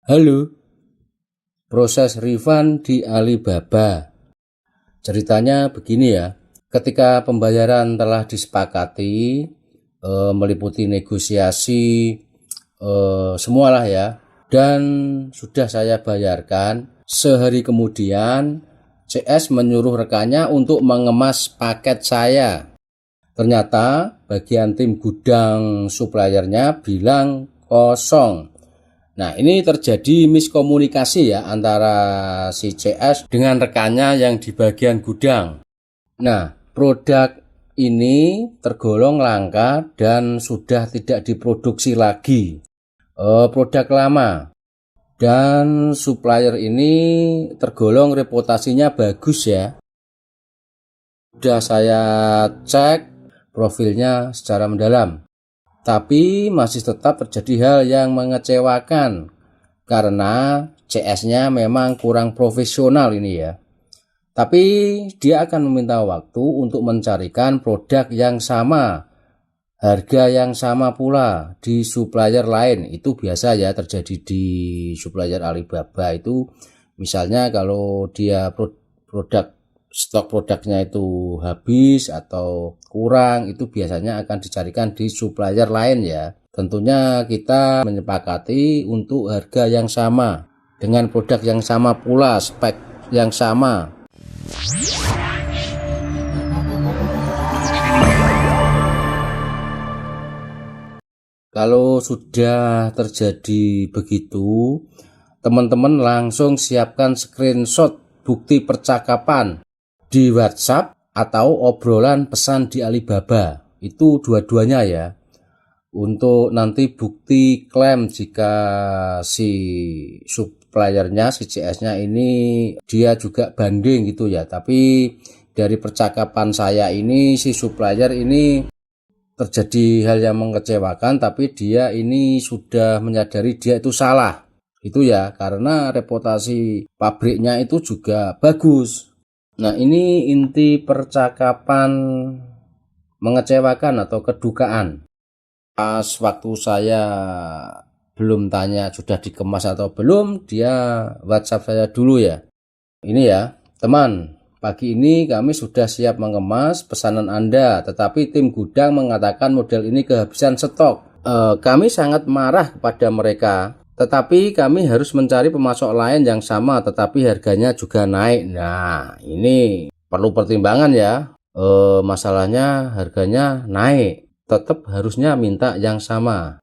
Halo, proses refund di Alibaba. Ceritanya begini ya, ketika pembayaran telah disepakati, meliputi negosiasi, semualah ya, dan sudah saya bayarkan, sehari kemudian CS menyuruh rekannya untuk mengemas paket saya. Ternyata bagian tim gudang suppliernya bilang kosong. Nah, ini terjadi miskomunikasi ya antara si CS dengan rekannya yang di bagian gudang. Nah, produk ini tergolong langka dan sudah tidak diproduksi lagi. Produk lama. Dan supplier ini tergolong reputasinya bagus ya. Sudah saya cek profilnya secara mendalam. Tapi masih tetap terjadi hal yang mengecewakan karena CS-nya memang kurang profesional ini ya. Tapi dia akan meminta waktu untuk mencarikan produk yang sama, harga yang sama pula di supplier lain. Itu biasa ya terjadi di supplier Alibaba itu. Misalnya kalau dia produk stok produknya itu habis atau kurang, itu biasanya akan dicarikan di supplier lain ya. Tentunya kita menyepakati untuk harga yang sama dengan produk yang sama pula, spek yang sama. Kalau sudah terjadi begitu, teman-teman langsung siapkan screenshot bukti percakapan di WhatsApp atau obrolan pesan di Alibaba. Itu dua-duanya ya. Untuk nanti bukti klaim jika si suppliernya, si CS-nya ini dia juga banding gitu ya. Tapi dari percakapan saya ini si supplier ini terjadi hal yang mengecewakan, tapi dia ini sudah menyadari dia itu salah. Itu ya, karena reputasi pabriknya itu juga bagus. Nah, ini inti percakapan mengecewakan atau kedukaan. Pas waktu saya belum tanya sudah dikemas atau belum, dia WhatsApp saya dulu ya. Ini ya, teman, pagi ini kami sudah siap mengemas pesanan Anda, tetapi tim gudang mengatakan model ini kehabisan stok. Kami sangat marah kepada mereka. Tetapi kami harus mencari pemasok lain yang sama tetapi harganya juga naik. Nah, ini perlu pertimbangan ya. Masalahnya harganya naik. Tetap harusnya minta yang sama.